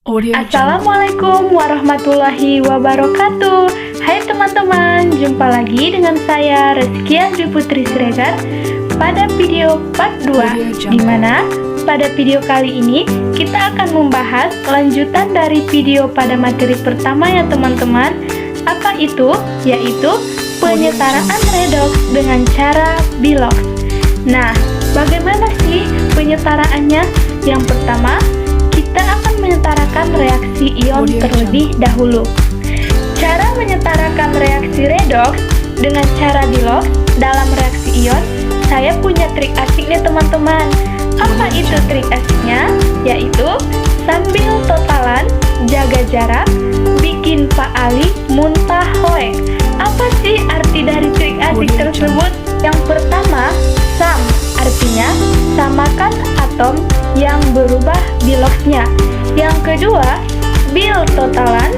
Assalamualaikum warahmatullahi wabarakatuh. Hai teman-teman, jumpa lagi dengan saya Rezky Andri Putri Siregar pada video part 2, dimana pada video kali ini kita akan membahas lanjutan dari video pada materi pertama ya teman-teman. Apa itu? Yaitu penyetaraan redoks dengan cara Bilox. Nah, bagaimana sih penyetaraannya? Yang pertama, kita akan menyetarakan reaksi ion terlebih dahulu. Cara menyetarakan reaksi redoks dengan cara Bilox dalam reaksi ion, saya punya trik asik nih teman-teman. Apa itu trik asiknya? Yaitu sambil totalan, jaga jarak, bikin Pak Ali muntah hoek. Apa sih arti dari trik asik tersebut? Yang pertama, sam, artinya samakan atom yang berubah Biloxnya. Yang kedua, bil totalan,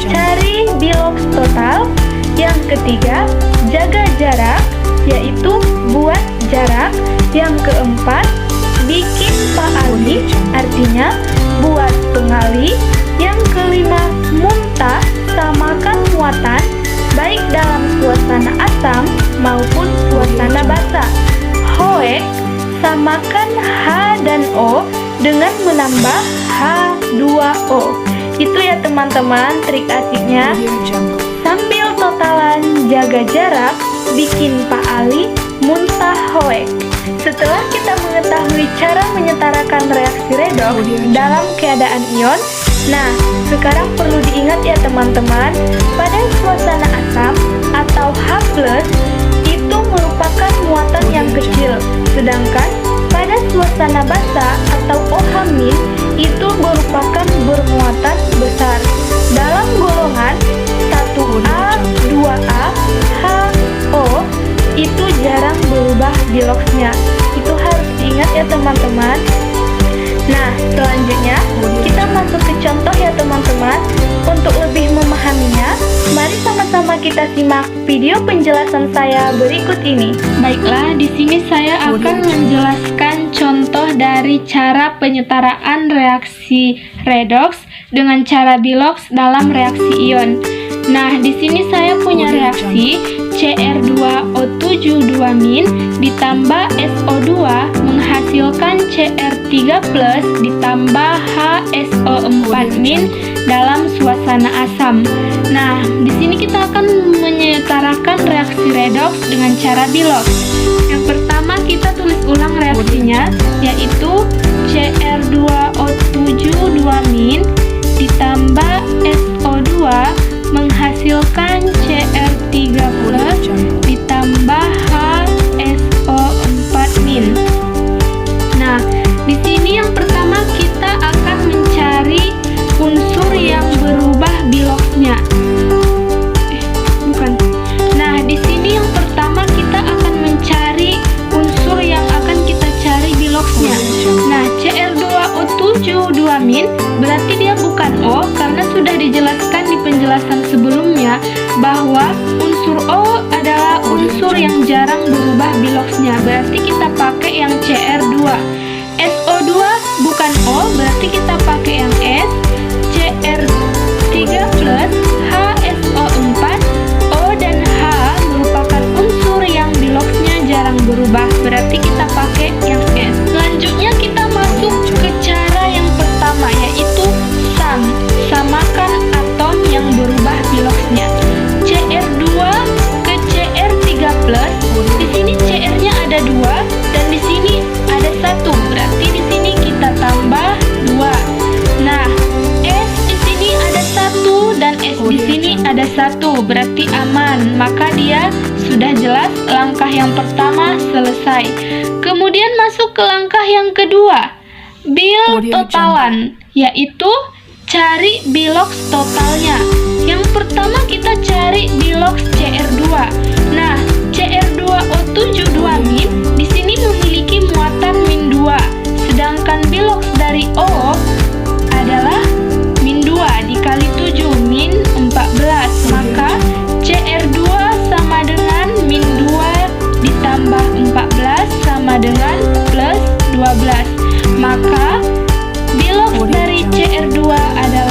cari Bilox total. Yang ketiga, jaga jarak, yaitu buat jarak. Yang keempat, bikin Pak Ali, artinya buat pengali. Yang kelima, muntah, samakan muatan, baik dalam suasana asam maupun suasana basa. Hoek, samakan H dan O dengan menambah H2O. Itu ya teman-teman trik asiknya. Sambil totalan, jaga jarak, bikin Pak Ali muntah hoek. Setelah kita mengetahui cara menyetarakan reaksi redoks dalam keadaan ion, nah sekarang perlu diingat ya teman-teman, pada suasana asam atau H+, itu merupakan muatan yang kecil, sedangkan pada suasana basa atau OH- itu merupakan bermuatan besar. Dalam golongan 1A, 2A, HO itu jarang berubah Biloxnya. Itu harus diingat ya teman-teman. Nah, selanjutnya kita masuk ke contoh ya teman-teman. Untuk lebih memahaminya, mari sama-sama kita simak video penjelasan saya berikut ini. Baiklah, di sini saya akan menjelaskan contoh dari cara penyetaraan reaksi redoks dengan cara Bilox dalam reaksi ion. Nah, di sini saya punya reaksi Cr2O7 2- ditambah SO2 menghasilkan Cr3+ ditambah HSO4- dalam suasana asam. Nah, di sini kita akan menyetarakan reaksi redoks dengan cara Bilox. Yang pertama kita tulis ulang reaksinya, yaitu Cr2O7 2- ditambah SO2 menghasilkan Cr3+ ditambah HSO4-. Nah, di sini yang pertama kita akan mencari unsur yang berubah Biloxnya. Nah, di sini yang pertama kita akan mencari unsur yang akan kita cari Biloxnya. Nah, Cr2O7 2- berarti dia bukan O, karena sudah dijelaskan di penjelasan sebelumnya bahwa unsur O adalah unsur yang jarang berubah Biloxnya. Berarti kita pakai yang Cr2. SO2 bukan O, berarti kita pakai yang S. Cr3+ HSO4, O dan H merupakan unsur yang Biloxnya jarang berubah, berarti kita pakai yang S. Selanjutnya kita masuk ke cara yang pertama, yaitu sam, samakan atom yang berubah Biloxnya. Cr2 ke Cr3+, di sini Cr-nya ada 2 dan di sini ada 1, berarti di sini kita tambah 2. Nah, S di sini ada 1 dan S di sini ada 1, berarti aman. Maka dia sudah jelas langkah yang pertama selesai. Kemudian masuk ke langkah yang kedua, bil totalan, yaitu cari Bilox totalnya. Yang pertama kita cari Bilox Cr2. Nah, Cr2O7 2- di sini memiliki muatan -2, sedangkan Bilox dari O adalah -2 dikali 7 -14, maka Cr2 sama dengan -2 ditambah 14 sama dengan +12. Maka Bilox dari Cr2 adalah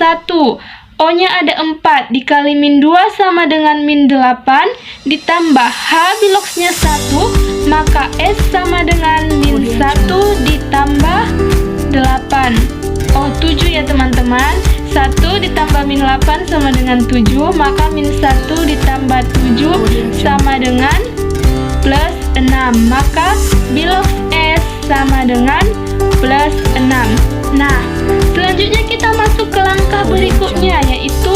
1. O-nya ada 4, dikali min 2 sama dengan min 8, ditambah H biloksnya 1, maka S sama dengan min 1 ditambah 8. Oh, 7 ya teman-teman. 1 ditambah min 8 sama dengan 7, maka min 1 ditambah 7 sama dengan plus 6. Maka biloks S sama dengan plus 6. Nah, selanjutnya kita masuk ke langkah berikutnya, yaitu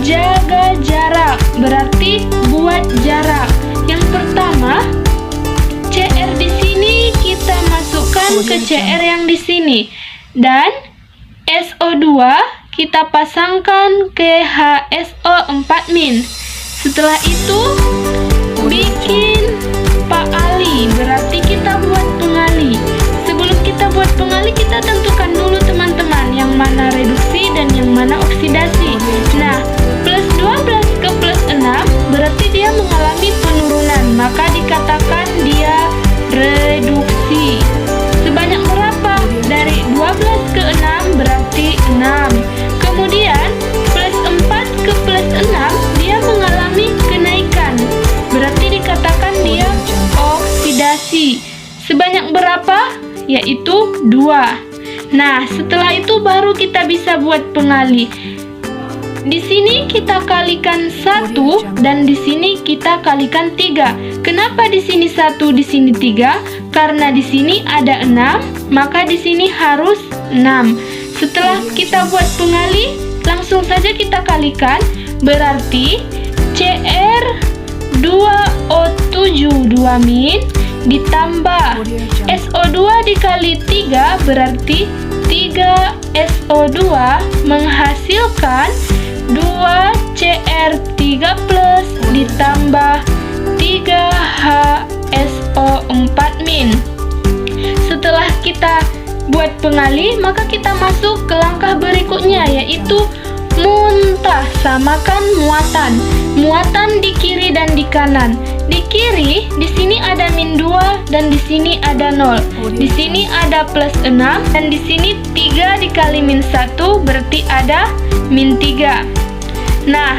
jaga jarak. Berarti buat jarak. Yang pertama, CR di sini kita masukkan ke CR yang di sini. Dan SO2 kita pasangkan ke HSO4-. Setelah itu, bikin paali. Berarti kita buat pengali. Sebelum kita buat pengali, kita tentukan dulu teman-teman yang mana reduksi dan yang mana oksidasi. Nah, plus 12 ke plus 6 berarti dia mengalami penurunan, maka dikatakan dia reduksi. Sebanyak berapa? Dari 12 ke 6 berarti 6. Kemudian plus 4 ke plus 6 dia mengalami kenaikan, berarti dikatakan dia oksidasi. Sebanyak berapa? Yaitu 2. Nah, setelah itu baru kita bisa buat pengali. Di sini kita kalikan 1 dan di sini kita kalikan 3. Kenapa di sini 1, di sini 3? Karena di sini ada 6, maka di sini harus 6. Setelah kita buat pengali, langsung saja kita kalikan. Berarti CR2O7 2- ditambah SO2 dikali 3 berarti 3SO2 menghasilkan 2CR3 plus ditambah 3HSO4-. Setelah kita buat pengali, maka kita masuk ke langkah berikutnya, yaitu muntah. Samakan muatan. Muatan di kiri dan di kanan. Di kiri, di sini ada min 2 dan di sini ada 0. Di sini ada plus 6 dan di sini 3 dikali min 1 berarti ada min 3. Nah,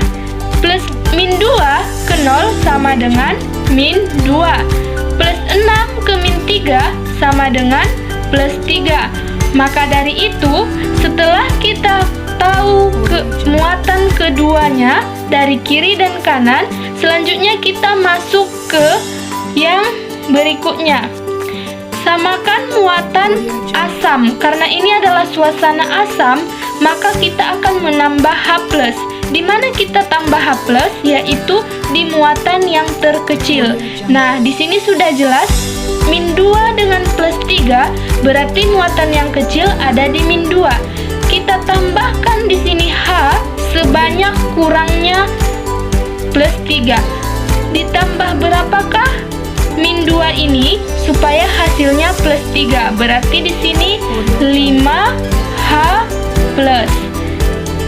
plus min 2 ke 0 sama dengan min 2. Plus 6 ke min 3 sama dengan plus 3. Maka dari itu, setelah kita tahu muatan keduanya dari kiri dan kanan, selanjutnya kita masuk ke yang berikutnya. Samakan muatan asam. Karena ini adalah suasana asam, maka kita akan menambah H+. Di mana kita tambah H+, yaitu di muatan yang terkecil. Nah, di sini sudah jelas min 2 dengan plus 3 berarti muatan yang kecil ada di min 2. Kita tambahkan di sini H sebanyak kurangnya plus 3. Ditambah berapakah min 2 ini supaya hasilnya plus 3? Berarti di sini 5H+.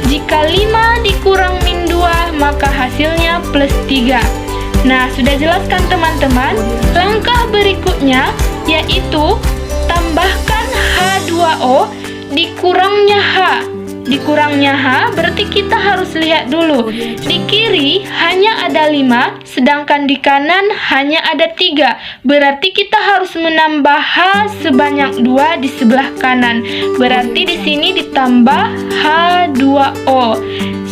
Jika 5 dikurang min 2, maka hasilnya plus 3. Nah, sudah jelaskan teman-teman. Langkah berikutnya yaitu tambahkan H2O dikurangnya H. Dikurangnya H berarti kita harus lihat dulu. Di kiri hanya ada 5, sedangkan di kanan hanya ada 3. Berarti kita harus menambah H sebanyak 2 di sebelah kanan. Berarti di sini ditambah H2O.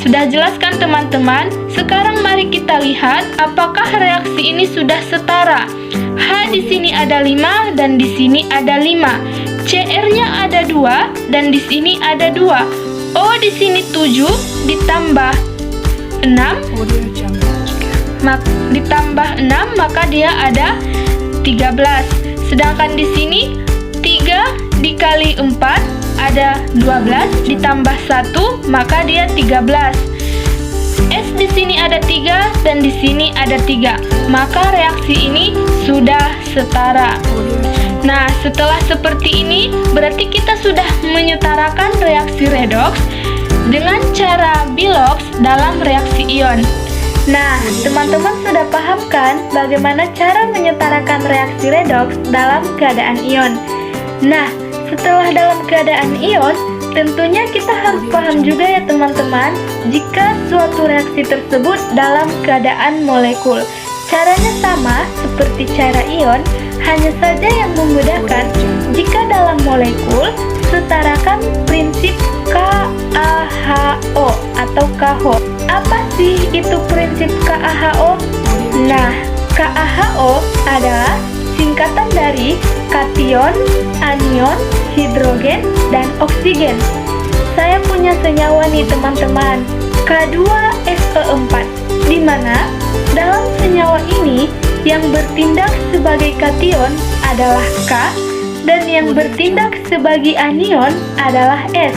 Sudah jelaskan teman-teman? Sekarang mari kita lihat apakah reaksi ini sudah setara. H di sini ada 5 dan di sini ada 5. CR-nya ada 2 dan di sini ada 2. O di sini 7 ditambah 6. Ditambah 6 maka dia ada 13. Sedangkan di sini 3 dikali 4 ada 12 ditambah 1 maka dia 13. S di sini ada 3 dan di sini ada 3. Maka reaksi ini sudah setara. Nah, setelah seperti ini, berarti kita sudah menyetarakan reaksi redoks dengan cara biloks dalam reaksi ion. Nah, teman-teman sudah paham kan bagaimana cara menyetarakan reaksi redoks dalam keadaan ion? Nah, setelah dalam keadaan ion, tentunya kita harus paham juga ya teman-teman, jika suatu reaksi tersebut dalam keadaan molekul. Caranya sama seperti cara ion, hanya saja yang membedakan jika dalam molekul setarakan prinsip KaHO atau KaHO. Apa sih itu prinsip KaHO? Nah, KaHO adalah singkatan dari kation, anion, hidrogen, dan oksigen. Saya punya senyawa nih teman-teman, K2SO4, di mana dalam senyawa ini yang bertindak sebagai kation adalah K dan yang bertindak sebagai anion adalah S.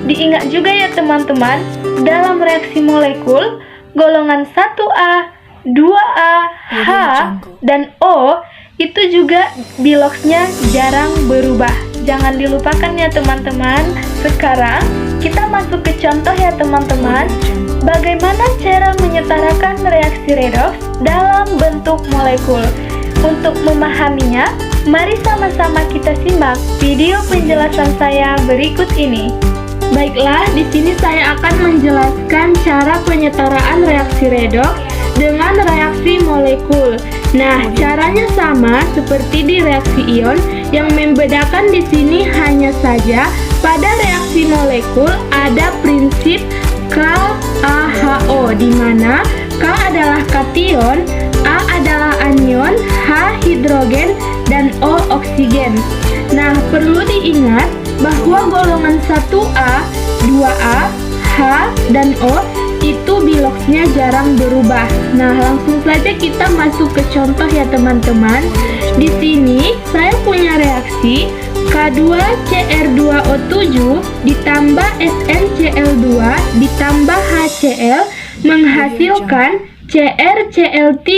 Diingat juga ya teman-teman, dalam reaksi molekul, golongan 1A, 2A, H, dan O itu juga biloxnya jarang berubah. Jangan dilupakan ya teman-teman. Sekarang kita masuk ke contoh ya teman-teman, bagaimana cara menyetarakan reaksi redoks dalam bentuk molekul. Untuk memahaminya, mari sama-sama kita simak video penjelasan saya berikut ini. Baiklah, di sini saya akan menjelaskan cara penyetaraan reaksi redoks dengan reaksi molekul. Nah, caranya sama seperti di reaksi ion, yang membedakan di sini hanya saja pada reaksi molekul ada prinsip KaHO, di mana K adalah kation, A adalah anion, H hidrogen, dan O oksigen. Nah, perlu diingat bahwa golongan 1A, 2A, H, dan O itu biloxnya jarang berubah. Nah, langsung saja kita masuk ke contoh ya teman-teman. Di sini saya punya reaksi K2Cr2O7 ditambah SnCl2 ditambah HCl menghasilkan CrCl3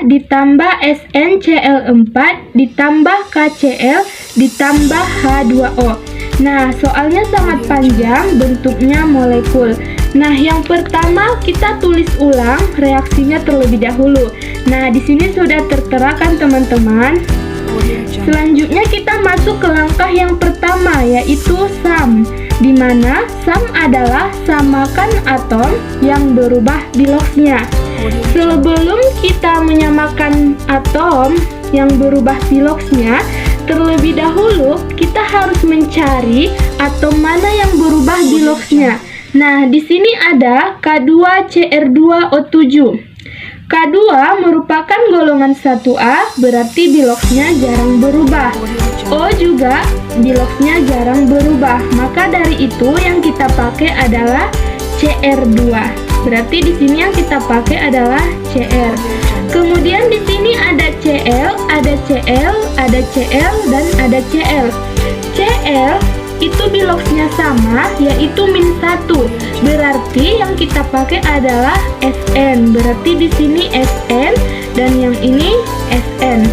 ditambah SnCl4 ditambah KCl ditambah H2O. Nah, soalnya sangat panjang, bentuknya molekul. Nah, yang pertama kita tulis ulang reaksinya terlebih dahulu. Nah, di sini sudah tertera kan teman-teman? Selanjutnya kita masuk ke langkah yang pertama, yaitu sum, di mana sum adalah samakan atom yang berubah biloxnya. Sebelum kita menyamakan atom yang berubah biloxnya, terlebih dahulu kita harus mencari atom mana yang berubah biloxnya. Nah, di sini ada K2Cr2O7. K2 merupakan golongan 1A, berarti biloxnya jarang berubah. O juga biloxnya jarang berubah. Maka dari itu yang kita pakai adalah Cr2. Berarti di sini yang kita pakai adalah Cr. Kemudian di sini ada Cl, ada Cl, ada Cl, dan ada Cl. Cl itu biloxnya sama, yaitu -1. Berarti yang kita pakai adalah Sn. Berarti di sini Sn dan yang ini Sn.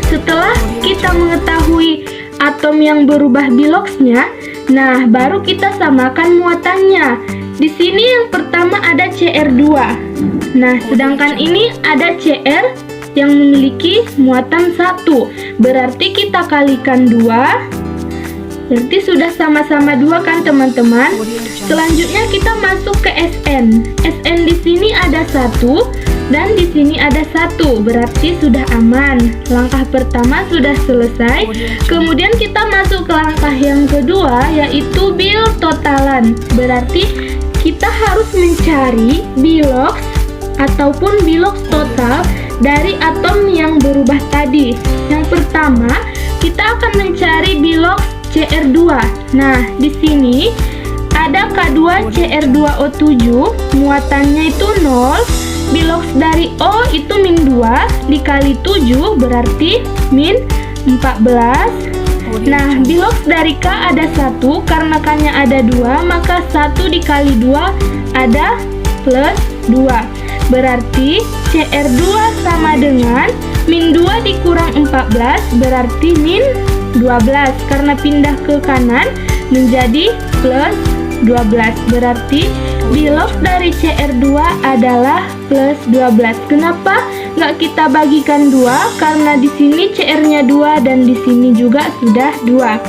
Setelah kita mengetahui atom yang berubah biloxnya, nah baru kita samakan muatannya. Di sini yang pertama ada Cr2. Nah, sedangkan ini ada Cr yang memiliki muatan 1. Berarti kita kalikan 2. Berarti sudah sama-sama 2 kan teman-teman? Selanjutnya kita masuk ke Sn. Sn di sini ada 1 dan di sini ada 1. Berarti sudah aman. Langkah pertama sudah selesai. Kemudian kita masuk ke langkah yang kedua, yaitu bil totalan. Berarti kita harus mencari bilox ataupun bilox total dari atom yang berubah tadi. Yang pertama, kita akan mencari bilox Cr2. Nah, di sini ada K2Cr2O7, muatannya itu 0. Bilox dari O itu -2 dikali 7 berarti -14. Nah, bilox dari K ada 1, karena K-nya ada 2, maka 1 dikali 2 ada +2. Berarti Cr2 sama dengan -2 dikurang 14, berarti -12. Karena pindah ke kanan menjadi +12. Berarti bilox dari Cr2 adalah +12. Kenapa? nggak kita bagikan 2 karena di sini CR-nya 2 dan di sini juga sudah 2.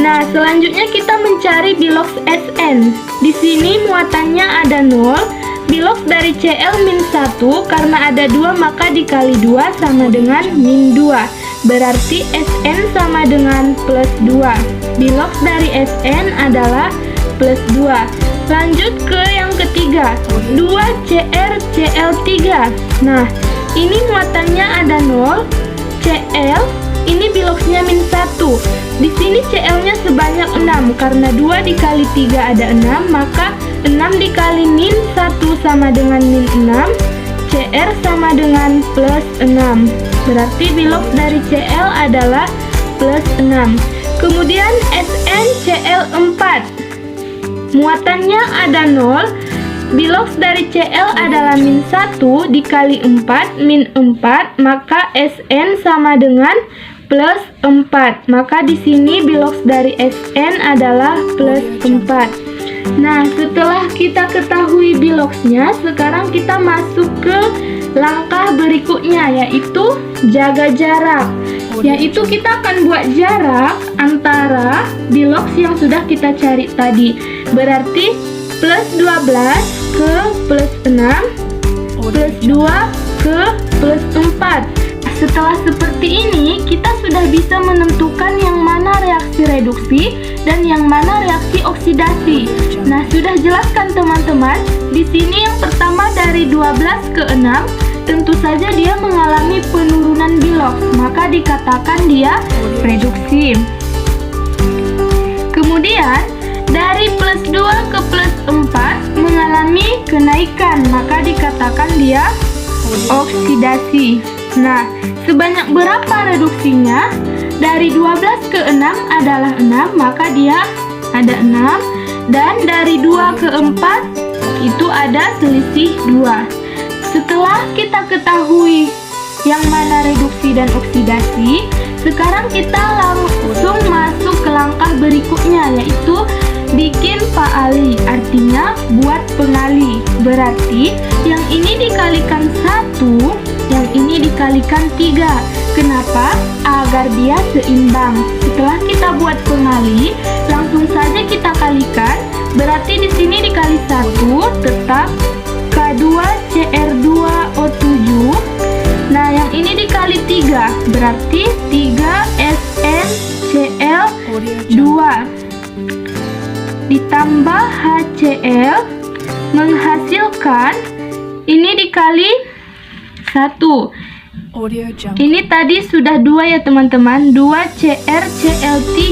Nah, selanjutnya kita mencari bilox Sn. Di sini muatannya ada 0. Bilox dari Cl-1 karena ada 2 maka dikali 2 sama dengan min 2. Berarti Sn sama dengan plus 2. Bilox dari Sn adalah plus 2. Lanjut ke yang ketiga, 2CrCl3. Nah, ini muatannya ada 0. Cl, ini biloxnya min 1. Di sini Cl-nya sebanyak 6. Karena 2 dikali 3 ada 6, maka 6 dikali min 1 sama dengan min 6. Cr sama dengan plus 6. Berarti bilox dari Cl adalah plus 6. Kemudian SnCl4. Muatannya ada 0. Bilox dari Cl adalah min 1 dikali 4, min 4, maka Sn sama dengan plus 4. Maka di sini bilox dari Sn adalah plus 4. Nah, setelah kita ketahui biloxnya, sekarang kita masuk ke langkah berikutnya, yaitu jaga jarak. Yaitu kita akan buat jarak antara bilox yang sudah kita cari tadi. Berarti plus 12 ke plus 6, plus 2 ke plus 4. Setelah seperti ini, kita sudah bisa menentukan yang mana reaksi reduksi dan yang mana reaksi oksidasi. Nah, sudah jelas kan teman-teman? Di sini yang pertama dari 12 ke 6, tentu saja dia mengalami penurunan bilox, maka dikatakan dia reduksi. Kemudian, dari plus 2 ke plus 4 mengalami kenaikan, maka dikatakan dia oksidasi. Nah, sebanyak berapa reduksinya? Dari 12 ke 6 adalah 6, maka dia ada 6. Dan dari 2 ke 4 itu ada selisih 2. Setelah kita ketahui yang mana reduksi dan oksidasi, sekarang kita langsung masuk ke langkah berikutnya, yaitu bikin paali, artinya buat pengali. Berarti yang ini dikalikan 1, yang ini dikalikan 3. Kenapa? Agar dia seimbang. Setelah kita buat pengali, langsung saja kita kalikan. Berarti di sini dikali 1 tetap K2CR2O7. Nah, yang ini dikali 3, berarti 3SnCl2 ditambah HCl menghasilkan ini dikali 1. Ini tadi sudah 2 ya teman-teman. 2CrCl3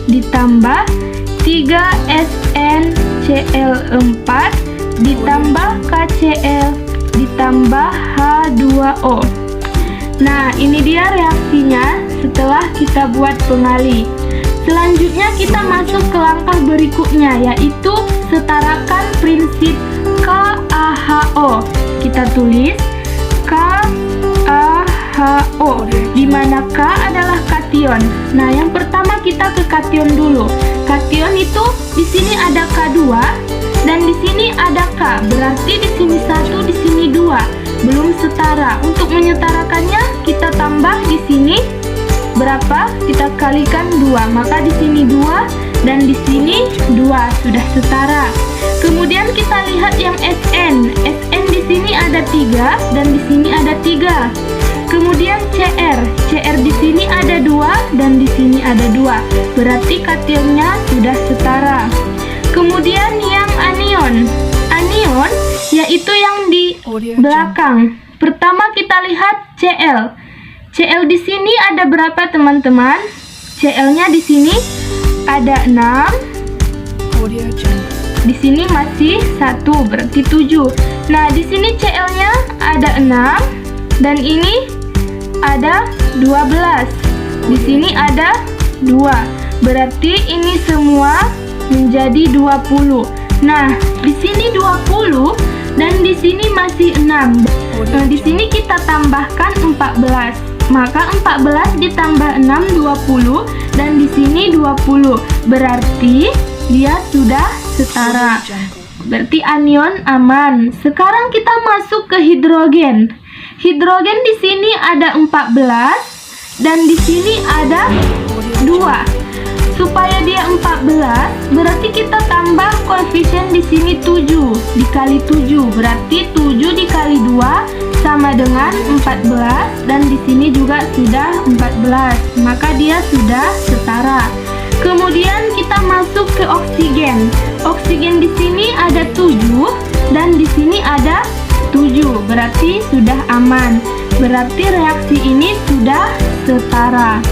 ditambah 3SnCl4 ditambah KCl ditambah H2O. Nah, ini dia reaksinya setelah kita buat pengali. Selanjutnya kita masuk ke langkah berikutnya, yaitu setarakan prinsip KaHO. Kita tulis KaHO, di mana K adalah kation. Nah, yang pertama kita ke kation dulu. Kation itu di sini ada K2 dan di sini ada K. Berarti di sini 1, di sini 2. Belum setara. Untuk menyetarakannya kita tambah di sini berapa? Kita kalikan 2. Maka di sini 2 dan di sini 2 sudah setara. Kemudian kita lihat yang Sn. Sn di sini ada 3 dan di sini ada 3. Kemudian Cr. Cr di sini ada 2 dan di sini ada 2. Berarti kationnya sudah setara. Kemudian yang anion. Anion yaitu yang di belakang. Pertama kita lihat Cl. Cl di sini ada berapa teman-teman? Cl-nya di sini ada 6. Di sini masih 1, berarti 7. Nah, di sini Cl-nya ada 6 dan ini ada 12. Di sini ada 2. Berarti ini semua menjadi 20. Nah, di sini 20 dan di sini masih 6. Nah, di sini kita tambahkan 14. Maka 14 ditambah 6 20 dan di sini 20. Berarti dia sudah setara. Berarti anion aman. Sekarang kita masuk ke hidrogen. Hidrogen di sini ada 14 dan di sini ada 2. Supaya dia 14, berarti kita tambah koefisien di sini 7 dikali 7. Berarti 7 dikali 2 sama dengan 14 dan di sini juga sudah 14. Maka dia sudah setara. Kemudian kita masuk ke oksigen. Oksigen di sini ada 7 dan di sini ada 7. Berarti sudah aman. Berarti reaksi ini sudah setara.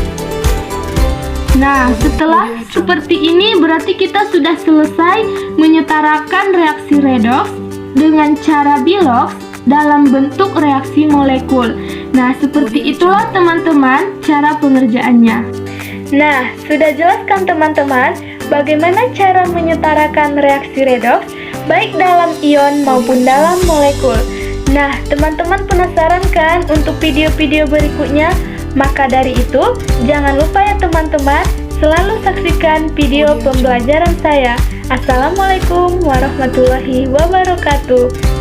Nah, setelah seperti ini berarti kita sudah selesai menyetarakan reaksi redoks dengan cara Bilox dalam bentuk reaksi molekul. Nah, seperti itulah teman-teman cara pengerjaannya. Nah, sudah jelas kan teman-teman bagaimana cara menyetarakan reaksi redoks baik dalam ion maupun dalam molekul. Nah, teman-teman penasaran kan untuk video-video berikutnya? Maka dari itu, jangan lupa ya teman-teman, selalu saksikan video pembelajaran saya. Assalamualaikum warahmatullahi wabarakatuh.